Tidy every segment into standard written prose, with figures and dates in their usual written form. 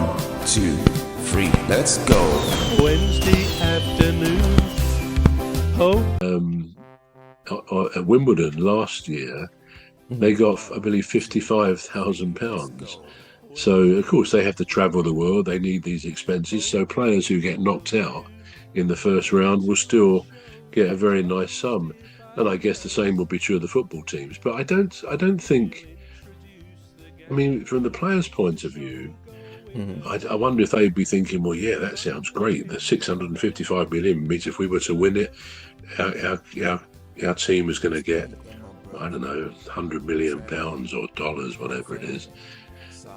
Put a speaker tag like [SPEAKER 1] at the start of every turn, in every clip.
[SPEAKER 1] 1, 2, 3, let's go.
[SPEAKER 2] Wednesday afternoon.
[SPEAKER 3] At Wimbledon last year, they got, I believe, £55,000. So, of course, they have to travel the world. They need these expenses. So players who get knocked out in the first round will still get a very nice sum. And I guess the same will be true of the football teams. But I don't think, I mean, from the players' point of view, I wonder if they'd be thinking, well, yeah, that sounds great. The 655 million means if we were to win it, our team is going to get, I don't know, £100 million or dollars, whatever it is.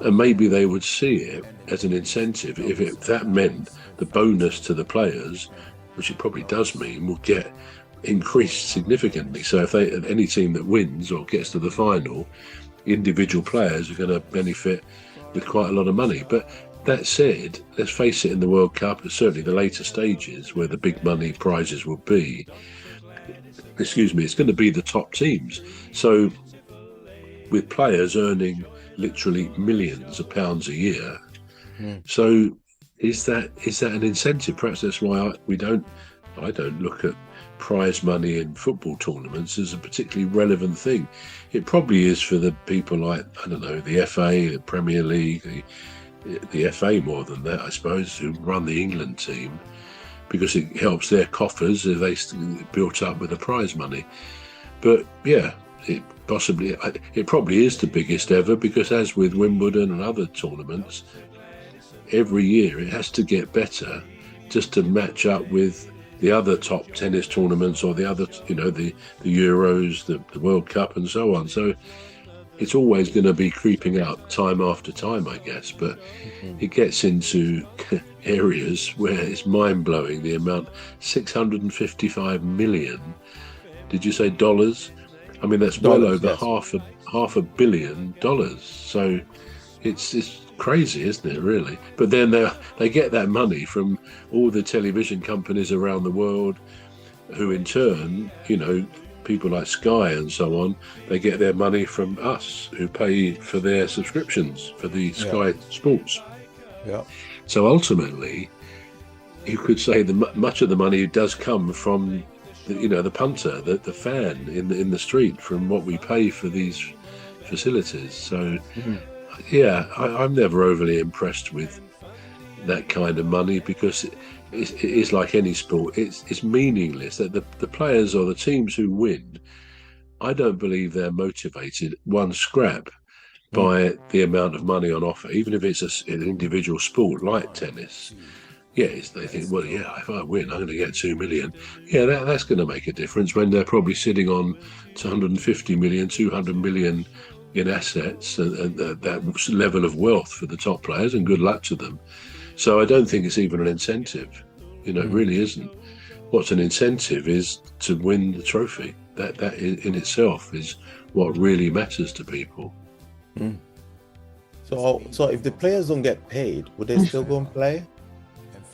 [SPEAKER 3] And maybe they would see it as an incentive if that meant the bonus to the players, which it probably does mean, will get increased significantly. So if any team that wins or gets to the final, individual players are going to benefit with quite a lot of money. But that said, let's face it, in the World Cup, certainly the later stages where the big money prizes will be, it's going to be the top teams. So with players earning literally millions of pounds a year, so is that an incentive? Perhaps that's why I don't look at prize money in football tournaments as a particularly relevant thing. It probably is for the people like, I don't know, the FA, the Premier League, the FA more than that, I suppose, who run the England team, because it helps their coffers if they built up with the prize money. But yeah, it probably is the biggest ever, because as with Wimbledon and other tournaments, every year it has to get better just to match up with the other top tennis tournaments or the other, the Euros, the World Cup and so on. So it's always going to be creeping up time after time, I guess. But it gets into areas where it's mind-blowing, the amount, 655 million. Did you say dollars? I mean, that's well over half a billion dollars. So it's crazy, isn't it, really? But then they get that money from all the television companies around the world, who in turn, people like Sky and so on, they get their money from us, who pay for their subscriptions for the Sky Sports.
[SPEAKER 4] Yeah.
[SPEAKER 3] So ultimately, you could say much of the money does come from the punter, the fan in the street, from what we pay for these facilities. So yeah, I'm never overly impressed with that kind of money, because it is like any sport. It's meaningless. That the players or the teams who win, I don't believe they're motivated one scrap by the amount of money on offer, even if it's an individual sport like tennis. Yes, they think, well, yeah, if I win, I'm going to get 2 million. Yeah, that's going to make a difference when they're probably sitting on 250 million, 200 million in assets, and that level of wealth for the top players, and good luck to them. So I don't think it's even an incentive. It really isn't. What's an incentive is to win the trophy. That in itself is what really matters to people.
[SPEAKER 4] So if the players don't get paid, would they still go and play?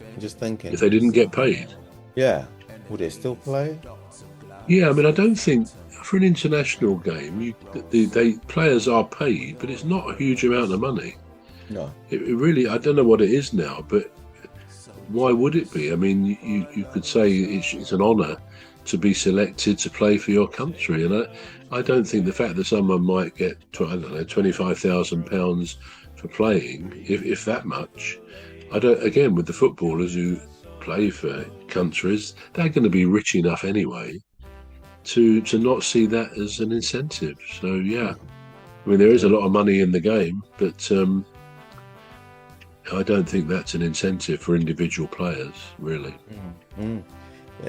[SPEAKER 4] I'm just thinking.
[SPEAKER 3] If they didn't get paid?
[SPEAKER 4] Yeah. Would they still play?
[SPEAKER 3] Yeah, I mean, I don't think for an international game, players are paid, but it's not a huge amount of money.
[SPEAKER 4] No.
[SPEAKER 3] It really, I don't know what it is now, but why would it be? I mean, you could say it's an honour to be selected to play for your country, and I don't think the fact that someone might get, I don't know, £25,000 for playing, if that much, again, with the footballers who play for countries, they're going to be rich enough anyway to not see that as an incentive. So yeah, I mean, there is a lot of money in the game, but I don't think that's an incentive for individual players, really.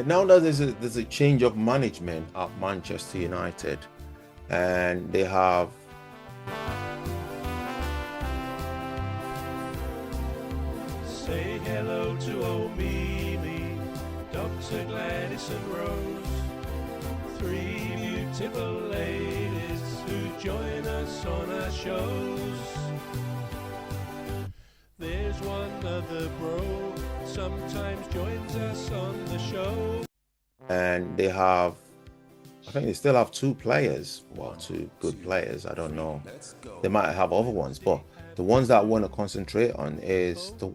[SPEAKER 4] Now that there's a change of management at Manchester United, and they have
[SPEAKER 2] Say hello to old Mimi, Dr. Gladys and Rose, 3 beautiful ladies who join us on our shows. There's one other bro, sometimes joins us on the show.
[SPEAKER 4] And they have, I think they still have 2 players, well, 2 good players, I don't know. They might have other ones, but The ones that I want to concentrate on is the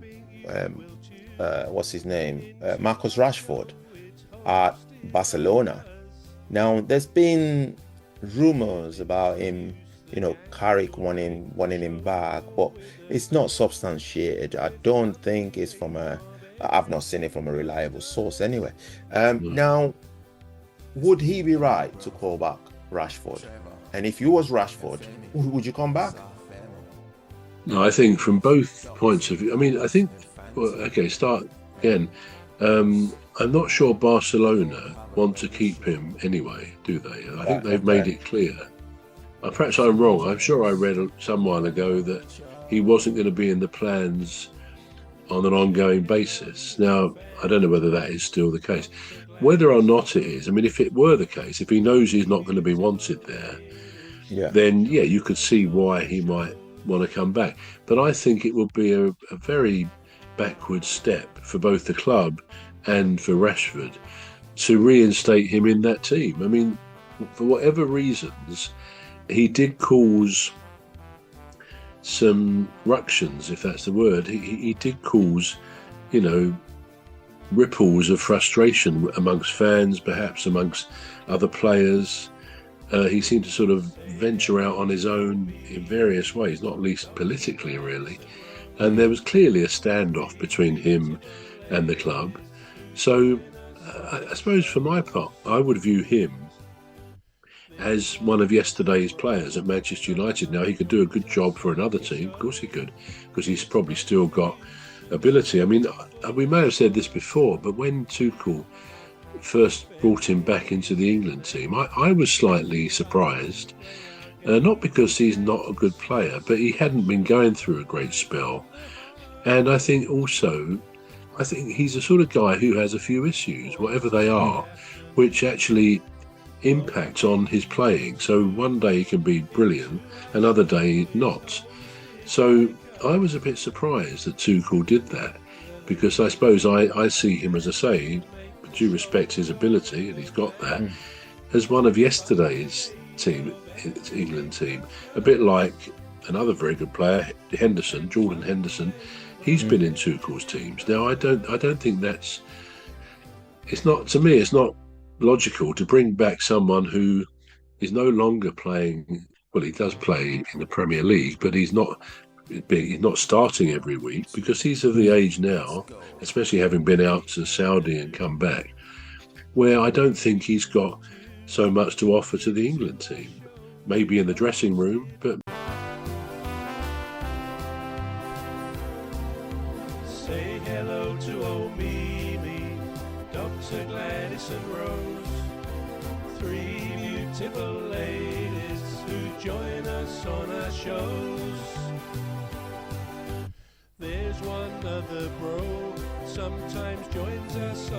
[SPEAKER 4] what's his name, Marcus Rashford at Barcelona. Now, there's been rumors about him, you know, Carrick wanting him back, but it's not substantiated. I don't think it's from I've not seen it from a reliable source anyway. Now, would he be right to call back Rashford? And if you was Rashford, would you come back?
[SPEAKER 3] No, I think from both points of view. I mean, I think. Well, okay, start again. I'm not sure Barcelona want to keep him anyway, do they? I think they've made it clear. Perhaps I'm wrong. I'm sure I read some while ago that he wasn't going to be in the plans on an ongoing basis. Now, I don't know whether that is still the case. Whether or not it is, I mean, if it were the case, if he knows he's not going to be wanted there, then yeah, you could see why he might want to come back. But I think it would be a very backward step for both the club and for Rashford to reinstate him in that team. I mean, for whatever reasons, he did cause some ructions, if that's the word. He did cause, you know, ripples of frustration amongst fans, perhaps amongst other players. He seemed to sort of venture out on his own in various ways, not least politically, really. And there was clearly a standoff between him and the club. So I suppose for my part, I would view him as one of yesterday's players at Manchester United. Now, he could do a good job for another team. Of course he could, because he's probably still got ability. I mean, we may have said this before, but when Tuchel first brought him back into the England team, I was slightly surprised. Not because he's not a good player, but he hadn't been going through a great spell. And I think he's the sort of guy who has a few issues, whatever they are, which actually impact on his playing. So one day he can be brilliant, another day not. So I was a bit surprised that Tuchel did that, because I suppose I see him, as I say, with due respect his ability, and he's got that, as one of yesterday's team, his England team, a bit like another very good player, Jordan Henderson. He's been in Tuchel's teams. Now, I don't think it's not logical to bring back someone who is no longer playing. Well, he does play in the Premier League, but he's not starting every week, because he's of the age now, especially having been out to Saudi and come back, where I don't think he's got so much to offer to the England team. Maybe in the dressing room, but
[SPEAKER 2] Say hello to old Mimi, Dr. Gladys and Rose, three beautiful ladies who join us on our shows. There's one other bro, sometimes joins us on